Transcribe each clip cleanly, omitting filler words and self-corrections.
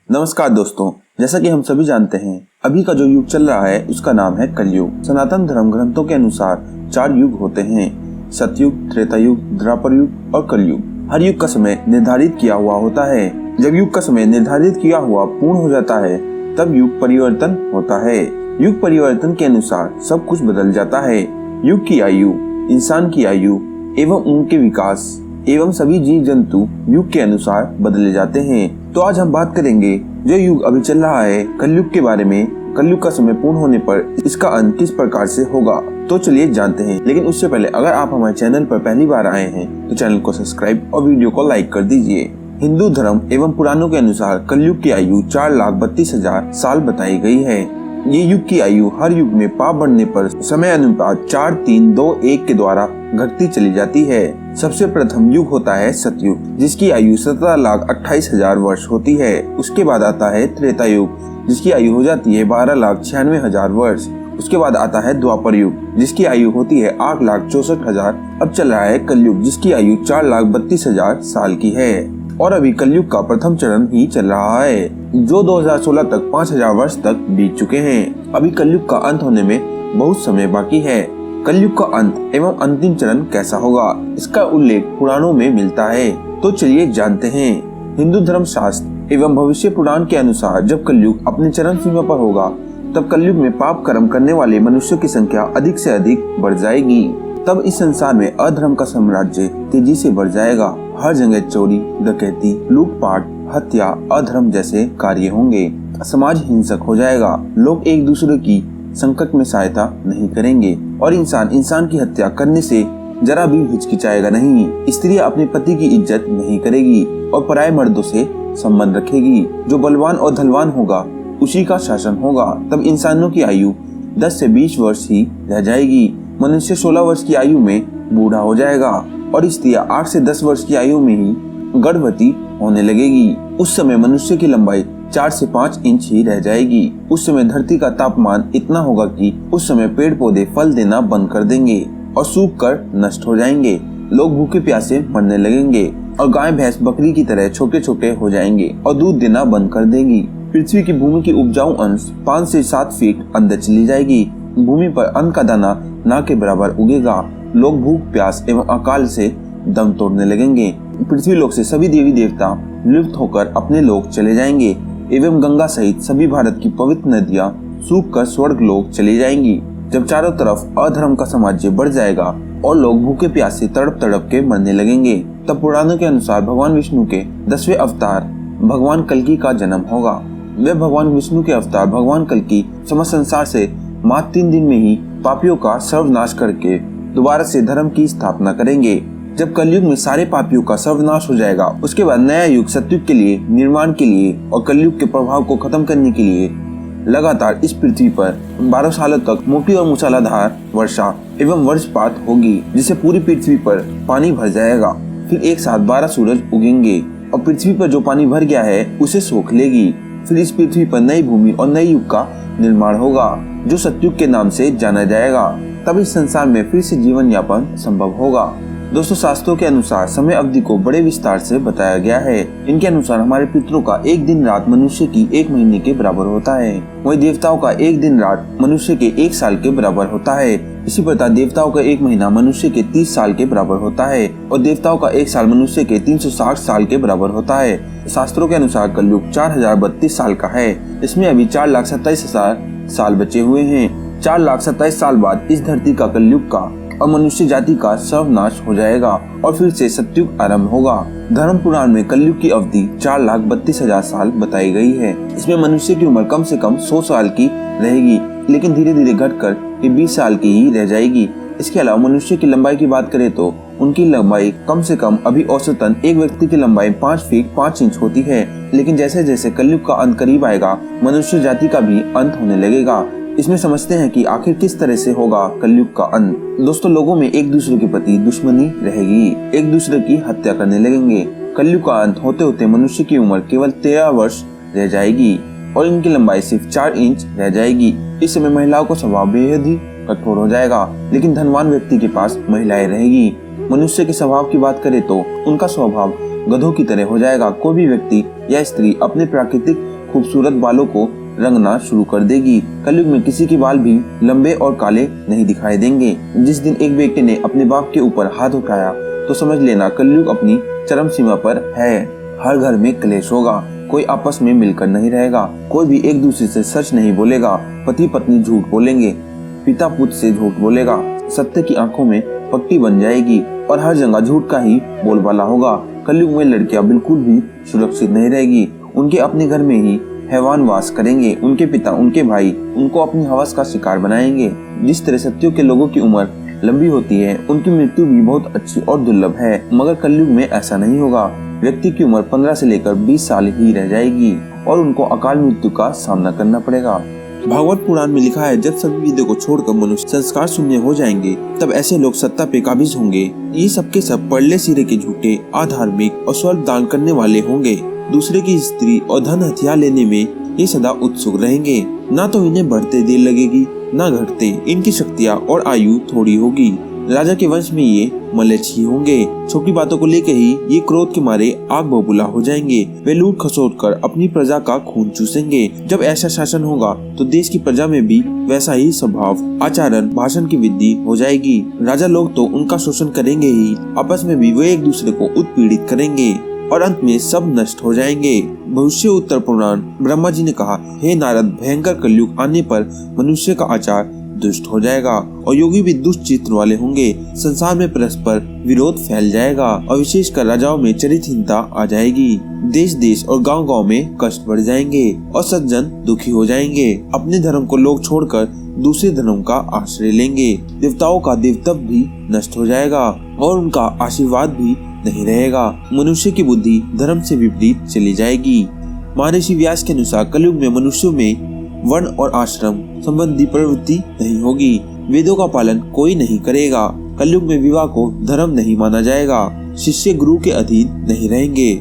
नमस्कार दोस्तों, जैसा कि हम सभी जानते हैं अभी का जो युग चल रहा है उसका नाम है कलयुग। सनातन धर्म ग्रंथों के अनुसार 4 युग होते हैं, सतयुग, त्रेता युग, द्वापर युग और कलयुग। हर युग का समय निर्धारित किया हुआ होता है। जब युग का समय निर्धारित किया हुआ पूर्ण हो जाता है तब युग परिवर्तन होता है। युग परिवर्तन के अनुसार सब कुछ बदल जाता है। युग की आयु, इंसान की आयु एवं उनके विकास एवं सभी जीव जंतु युग के अनुसार बदले जाते हैं। तो आज हम बात करेंगे जो युग अभी चल रहा है कलयुग के बारे में। कलयुग का समय पूर्ण होने पर इसका अंत किस प्रकार से होगा, तो चलिए जानते हैं। लेकिन उससे पहले अगर आप हमारे चैनल पर पहली बार आए हैं तो चैनल को सब्सक्राइब और वीडियो को लाइक कर दीजिए। हिंदू धर्म एवं पुराणों के अनुसार कलयुग की आयु 4,32,000 साल बताई गई है। ये युग की आयु हर युग में पाप बढ़ने पर समय अनुपात 4, 3, 2, 1 के द्वारा घटती चली जाती है। सबसे प्रथम युग होता है सतयुग, जिसकी आयु 17,28,000 वर्ष होती है। उसके बाद आता है त्रेता युग, जिसकी आयु हो जाती है 12,96,000 वर्ष। उसके बाद आता है द्वापर युग, जिसकी आयु होती है 8,64,000। अब चल रहा है कलयुग, जिसकी आयु 4,32,000 साल की है। और अभी कलयुग का प्रथम चरण ही चल रहा है, जो 2016 तक 5,000 वर्ष तक बीत चुके हैं। अभी कलयुग का अंत होने में बहुत समय बाकी है। कलयुग का अंत एवं अंतिम चरण कैसा होगा, इसका उल्लेख पुराणों में मिलता है। तो चलिए जानते हैं। हिंदू धर्म शास्त्र एवं भविष्य पुराण के अनुसार जब कलयुग अपने चरम सीमा पर होगा तब कलयुग में पाप कर्म करने वाले मनुष्यों की संख्या अधिक से अधिक बढ़ जाएगी। तब इस संसार में अधर्म का साम्राज्य तेजी से बढ़ जाएगा। हर जगह चोरी, डकैती, लूटपाट, हत्या, अधर्म जैसे कार्य होंगे। समाज हिंसक हो जाएगा। लोग एक दूसरे की संकट में सहायता नहीं करेंगे और इंसान की हत्या करने से जरा भी हिचकिचाएगा नहीं। स्त्री अपने पति की इज्जत नहीं करेगी और पराये मर्दों से संबंध रखेगी। जो बलवान और धनवान होगा उसी का शासन होगा। तब इंसानों की आयु 10 से 20 वर्ष ही रह जाएगी। मनुष्य 16 वर्ष की आयु में बूढ़ा हो जाएगा और स्त्रियां 8 से 10 वर्ष की आयु में ही गर्भवती होने लगेगी। उस समय मनुष्य की लंबाई 4 से 5 इंच ही रह जाएगी। उस समय धरती का तापमान इतना होगा कि उस समय पेड़ पौधे फल देना बंद कर देंगे और सूख कर नष्ट हो जाएंगे। लोग भूखे प्यासे मरने लगेंगे और गाय भैंस बकरी की तरह छोटे छोटे हो जाएंगे और दूध देना बंद कर देंगी। पृथ्वी की भूमि की उपजाऊ अंश 5 से 7 फीट अंदर चली जाएगी। भूमि पर अन्न का दाना ना के बराबर उगेगा। लोग भूख प्यास एवं अकाल से दम तोड़ने लगेंगे। पृथ्वी लोक से सभी देवी देवता लुप्त होकर अपने लोक चले जाएंगे एवं गंगा सहित सभी भारत की पवित्र नदियां सूख कर स्वर्ग लोक चली जाएंगी। जब चारों तरफ अधर्म का साम्राज्य बढ़ जाएगा और लोग भूखे प्यासे तड़प तड़प के मरने लगेंगे, तब पुराणों के अनुसार भगवान विष्णु के 10वें अवतार भगवान कल्कि का जन्म होगा। वे भगवान विष्णु के अवतार भगवान कल्कि समस्त संसार से मात्र 3 दिन में ही पापियों का सर्वनाश करके दोबारा से धर्म की स्थापना करेंगे। जब कलयुग में सारे पापियों का सर्वनाश हो जाएगा, उसके बाद नया युग सतयुग के लिए निर्माण के लिए और कलयुग के प्रभाव को खत्म करने के लिए लगातार इस पृथ्वी पर 12 सालों तक मोटी और मूसलाधार वर्षा एवं वज्रपात होगी, जिससे पूरी पृथ्वी पर पानी भर जाएगा। फिर एक साथ 12 सूरज उगेंगे और पृथ्वी पर जो पानी भर गया है उसे सोख लेगी। फिर इस पृथ्वी पर नई भूमि और नए युग का निर्माण होगा, जो सतयुग के नाम से जाना जाएगा। तब इस संसार में फिर से जीवन यापन संभव होगा। दोस्तों, शास्त्रों के अनुसार समय अवधि को बड़े विस्तार से बताया गया है। इनके अनुसार हमारे पितरों का एक दिन रात मनुष्य की 1 महीने के बराबर होता है। वहीं देवताओं का एक दिन रात मनुष्य के 1 साल के बराबर होता है। इसी प्रकार देवताओं का 1 महीना मनुष्य के 30 साल के बराबर होता है और देवताओं का 1 साल मनुष्य के 360 साल के बराबर होता है। शास्त्रों के अनुसार कलयुग 4,032 साल का है। इसमें अभी 4,27,000 साल बचे हुए हैं। 4,27,000 साल बाद इस धरती का कलयुग का और मनुष्य जाति का सर्वनाश हो जाएगा और फिर से सतयुग आरंभ होगा। धर्म पुराण में कलयुग की अवधि 4,32,000 साल बताई गई है। इसमें मनुष्य की उम्र कम से कम 100 साल की रहेगी, लेकिन धीरे धीरे घटकर ये 20 साल की ही रह जाएगी। इसके अलावा मनुष्य की लंबाई की बात करें तो उनकी लंबाई कम से कम अभी औसतन एक व्यक्ति की लंबाई 5 फीट 5 इंच होती है। लेकिन जैसे जैसे कलयुग का अंत करीब आएगा, मनुष्य जाति का भी अंत होने लगेगा। इसमें समझते हैं कि आखिर किस तरह से होगा कलयुग का अंत। दोस्तों, लोगों में एक दूसरे के प्रति दुश्मनी रहेगी, एक दूसरे की हत्या करने लगेंगे। कलयुग का अंत होते होते मनुष्य की उम्र केवल 13 वर्ष रह जाएगी और इनकी लंबाई सिर्फ 4 इंच रह जाएगी। इस समय महिलाओं का स्वभाव बेहद ही कठोर हो जाएगा, लेकिन धनवान व्यक्ति के पास महिलाएं रहेगी। मनुष्य के स्वभाव की बात करें तो उनका स्वभाव गधों की तरह हो जाएगा। कोई भी व्यक्ति या स्त्री अपने प्राकृतिक खूबसूरत बालों को रंगना शुरू कर देगी। कलयुग में किसी के बाल भी लंबे और काले नहीं दिखाई देंगे। जिस दिन एक व्यक्ति ने अपने बाप के ऊपर हाथ उठाया तो समझ लेना कलयुग अपनी चरम सीमा पर है। हर घर में क्लेश होगा, कोई आपस में मिलकर नहीं रहेगा, कोई भी एक दूसरे से सच नहीं बोलेगा, पति पत्नी झूठ बोलेंगे, पिता पुत्र से झूठ बोलेगा, सत्य की आंखों में पट्टी बन जाएगी और हर जगह झूठ का ही बोलबाला होगा। कलयुग में लड़कियां बिल्कुल भी सुरक्षित नहीं रहेगी, उनके अपने घर में ही हैवान वास करेंगे, उनके पिता उनके भाई उनको अपनी हवस का शिकार बनाएंगे। जिस तरह सत्यों के लोगों की उम्र लंबी होती है, उनकी मृत्यु भी बहुत अच्छी और दुर्लभ है, मगर कलयुग में ऐसा नहीं होगा। व्यक्ति की उम्र 15 से लेकर 20 साल ही रह जाएगी और उनको अकाल मृत्यु का सामना करना पड़ेगा। भागवत पुराण में लिखा है, जब सभी विद्या को छोड़कर मनुष्य संस्कार शून्य हो जाएंगे तब ऐसे लोग सत्ता पे काबिज होंगे। ये सबके सब पड़ले सिरे के झूठे, अधार्मिक और स्वर्ग दान करने वाले होंगे। दूसरे की स्त्री और धन हथियार लेने में ये सदा उत्सुक रहेंगे। ना तो इन्हें बढ़ते देर लगेगी ना घटते, इनकी शक्तियाँ और आयु थोड़ी होगी। राजा के वंश में ये मलेच्छ ही होंगे। छोटी बातों को लेकर ही ये क्रोध के मारे आग बबूला हो जाएंगे। वे लूट खसोट कर अपनी प्रजा का खून चूसेंगे। जब ऐसा शासन होगा तो देश की प्रजा में भी वैसा ही स्वभाव, आचरण, भाषण की वृद्धि हो जाएगी। राजा लोग तो उनका शोषण करेंगे ही, आपस में भी वे एक दूसरे को उत्पीड़ित करेंगे और अंत में सब नष्ट हो जाएंगे। भविष्य उत्तर पुराण ब्रह्मा जी ने कहा, हे नारद, भयंकर कलयुग आने पर मनुष्य का आचार दुष्ट हो जाएगा और योगी भी दुष्ट चित्र वाले होंगे। संसार में परस्पर विरोध फैल जाएगा और विशेषकर राजाओं में चरित्रहीनता आ जाएगी। देश देश और गांव गांव में कष्ट बढ़ जाएंगे और सज्जन दुखी हो जाएंगे। अपने धर्म को लोग छोड़कर दूसरे धर्म का आश्रय लेंगे। देवताओं का देवत्व भी नष्ट हो जाएगा और उनका आशीर्वाद भी नहीं रहेगा। मनुष्य की बुद्धि धर्म से विपरीत चली जाएगी। महर्षि व्यास के अनुसार कलयुग में मनुष्यों में वर्ण और आश्रम संबंधी प्रवृत्ति नहीं होगी। वेदों का पालन कोई नहीं करेगा। कलयुग में विवाह को धर्म नहीं माना जाएगा। शिष्य गुरु के अधीन नहीं रहेंगे।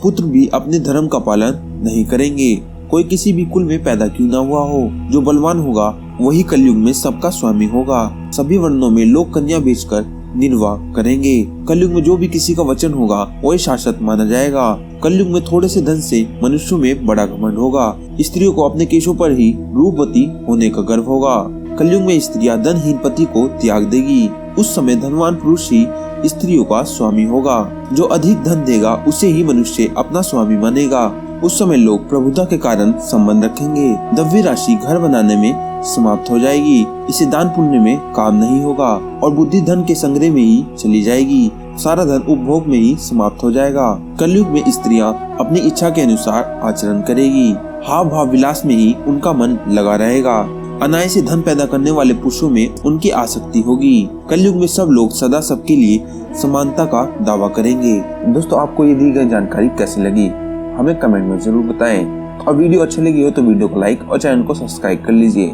पुत्र भी अपने धर्म का पालन नहीं करेंगे। कोई किसी भी कुल में पैदा क्यों न हुआ हो, जो बलवान होगा वही कलयुग में सबका स्वामी होगा। सभी वर्णों में लोग कन्या बेचकर निर्वाह करेंगे। कलयुग में जो भी किसी का वचन होगा वही शासक माना जाएगा। कलयुग में थोड़े से धन से मनुष्यों में बड़ा घमंड होगा। स्त्रियों को अपने केशों पर ही रूपवती होने का गर्व होगा। कलयुग में स्त्रियां धनहीन पति को त्याग देगी। उस समय धनवान पुरुष ही स्त्रियों का स्वामी होगा। जो अधिक धन देगा उसे ही मनुष्य अपना स्वामी मानेगा। उस समय लोग प्रभुता के कारण संबंध रखेंगे। द्रव्य राशि घर बनाने में समाप्त हो जाएगी। इसे दान पुण्य में काम नहीं होगा और बुद्धि धन के संग्रह में ही चली जाएगी। सारा धन उपभोग में ही समाप्त हो जाएगा। कलयुग में स्त्रियां अपनी इच्छा के अनुसार आचरण करेगी। हाव भाव विलास में ही उनका मन लगा रहेगा। अनाय से धन पैदा करने वाले पुरुषों में उनकी आसक्ति होगी। कलयुग में सब लोग सदा सबके लिए समानता का दावा करेंगे। दोस्तों, आपको ये दी गई जानकारी कैसी लगी हमें कमेंट में जरूर बताएं और वीडियो अच्छी लगी हो तो वीडियो को लाइक और चैनल को सब्सक्राइब कर लीजिए।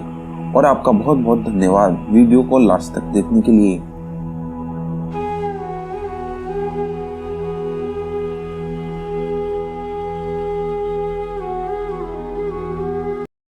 और आपका बहुत बहुत धन्यवाद वीडियो को लास्ट तक देखने के लिए।